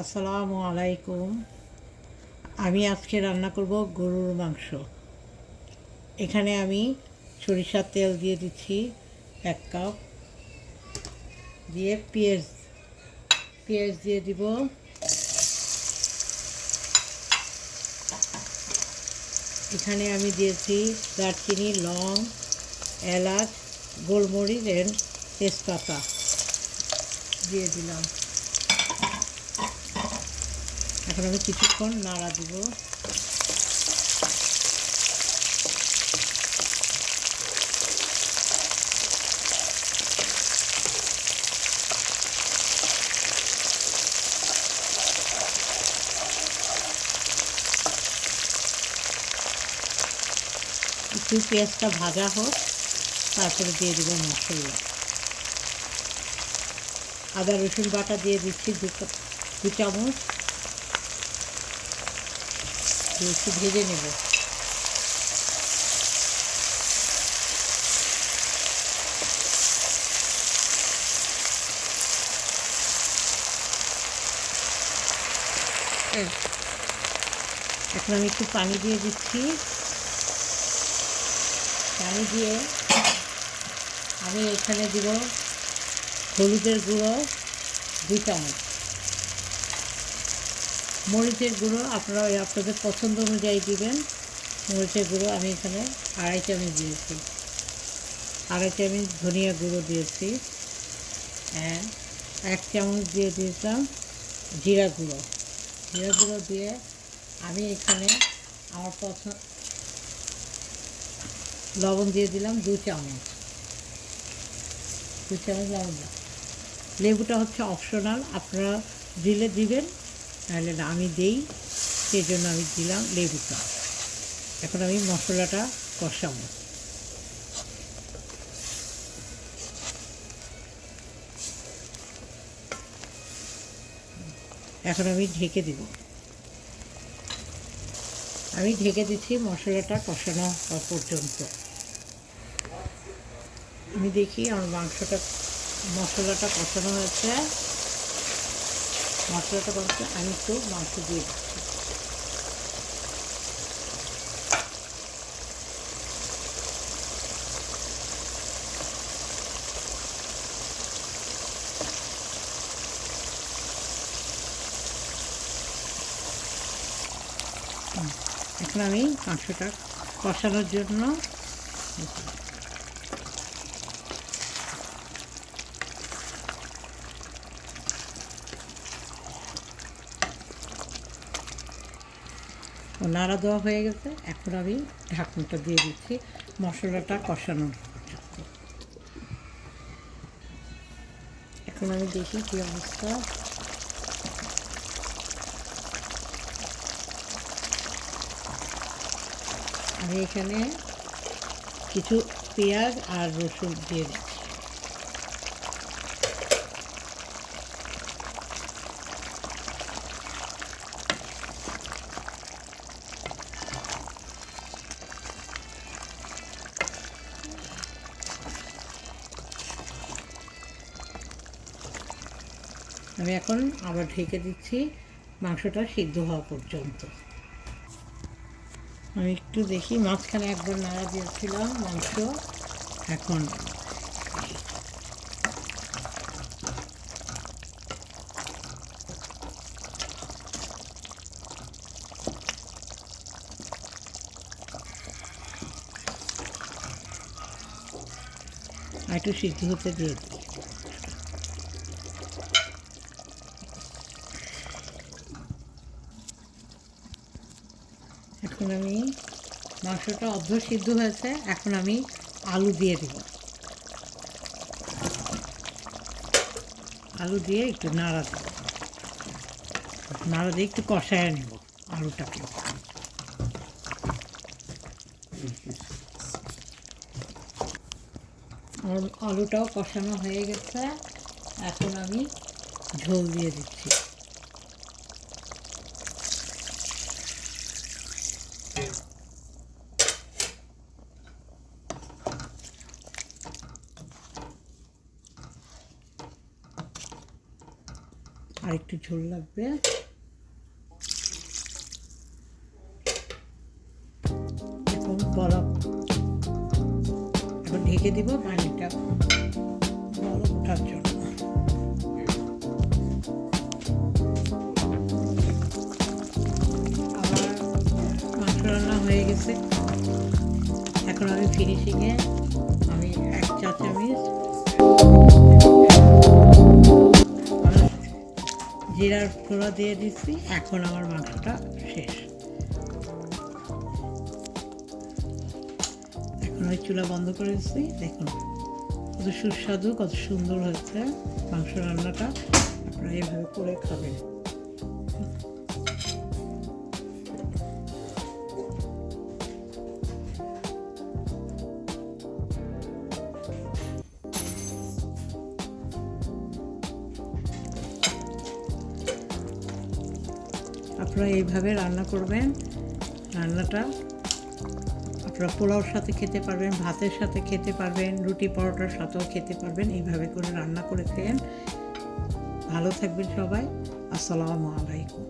আসসালামু আলাইকুম। আমি আজকে রান্না করব গরুর মাংস। এখানে আমি সরিষার তেল দিয়ে দিচ্ছি 1 কাপ, দিয়ে পেঁয়াজ দিয়ে দিব। এখানে আমি দিয়েছি দারচিনি, লং, এলাচ, গোলমরিচ এন্ড তেজপাতা দিয়ে দিলাম। এখন আমি কিছুক্ষণ নাড়া দিব। একটু পেঁয়াজটা ভাজা হোক, তারপরে দিয়ে দেব মশলা। আদা রসুন বাটা দিয়ে দিচ্ছি 2 চামচ, দিয়ে একটু ভেজে নেব। এখন আমি একটু পানি দিয়ে দিচ্ছি। পানি দিয়ে আমি এখানে দিব হলুদের গুঁড়ো 2 চামচ, মরিচের গুঁড়ো আপনারা আপনাদের পছন্দ অনুযায়ী দিবেন। মরিচের গুঁড়ো আমি এখানে 2.5 চামচ দিয়েছি। 2.5 চামচ ধনিয়া গুঁড়ো দিয়েছি। 1 চামচ দিয়ে দিয়েছিলাম জিরা গুঁড়ো। জিরা গুঁড়ো দিয়ে আমি এখানে আমার লবণ দিয়ে দিলাম 2 চামচ। 2 চামচ লবণ। লেবুটা হচ্ছে অপশনাল, আপনারা দিলে দিবেন, নাহলে না, আমি দেই, সেই জন্য আমি দিলাম লেবুটা। এখন আমি মশলাটা কষাবো। এখন আমি ঢেকে দিব। আমি ঢেকে দিচ্ছি মশলাটা কষানো হওয়া পর্যন্ত। আমি দেখি আমার মশলাটা কষানো হয়েছে। মশলাটা কষানো, আমি একটু মাংস দিয়ে দিচ্ছি। এখন আমি মাংসটা কষানোর জন্য নাড়া দেওয়া হয়ে গেছে। এখন আমি ঢাকনাটা দিয়ে দিচ্ছি মশলাটা কষানোর পর্যন্ত। এখন আমি দেখি কী অবস্থা। আমি এখানে কিছু পেঁয়াজ আর রসুন দিয়ে দিচ্ছি। আমি এখন আবার ঢেকে দিচ্ছি মাংসটা সিদ্ধ হওয়া পর্যন্ত। আমি একটু দেখি, মাঝখানে একবার নাড়া দিয়েছিলাম মাংস। এখন একটু সিদ্ধ হতে দিয়ে দিই। এখন আমি মাংসটা অর্ধ সিদ্ধ হয়েছে, এখন আমি আলু দিয়ে দিব। আলু দিয়ে একটু নাড়া দেব। নাড়া দিয়ে একটু কষায় নেব আলুটাকে। আলুটাও কষানো হয়ে গেছে। এখন আমি ঝোল দিয়ে দিচ্ছি। আর একটু ঝোল লাগবে। এখন বরফ, এখন ঢেকে দিব পানিটা বরফ ওঠার জন্য। আমার মাংস রান্না হয়ে গেছে। এখন আমি ফিনিশিংয়ে আমি 1 চা চামচ জিরার গুঁড়া দিয়ে দিচ্ছি। এখন আমার মাংসটা শেষ। এখন ওই চুলা বন্ধ করে দিচ্ছি। দেখুন কত সুস্বাদু, কত সুন্দর হয়েছে মাংস রান্নাটা। আপনারা এভাবে করে খাবেন। আপনারা এইভাবে রান্না করবেন। রান্নাটা আপনারা পোলাওর সাথে খেতে পারবেন, ভাতের সাথে খেতে পারবেন, রুটি পরোটার সাথেও খেতে পারবেন। এইভাবে করে রান্না করে খেয়েন। ভালো থাকবেন সবাই। আসসালামু আলাইকুম।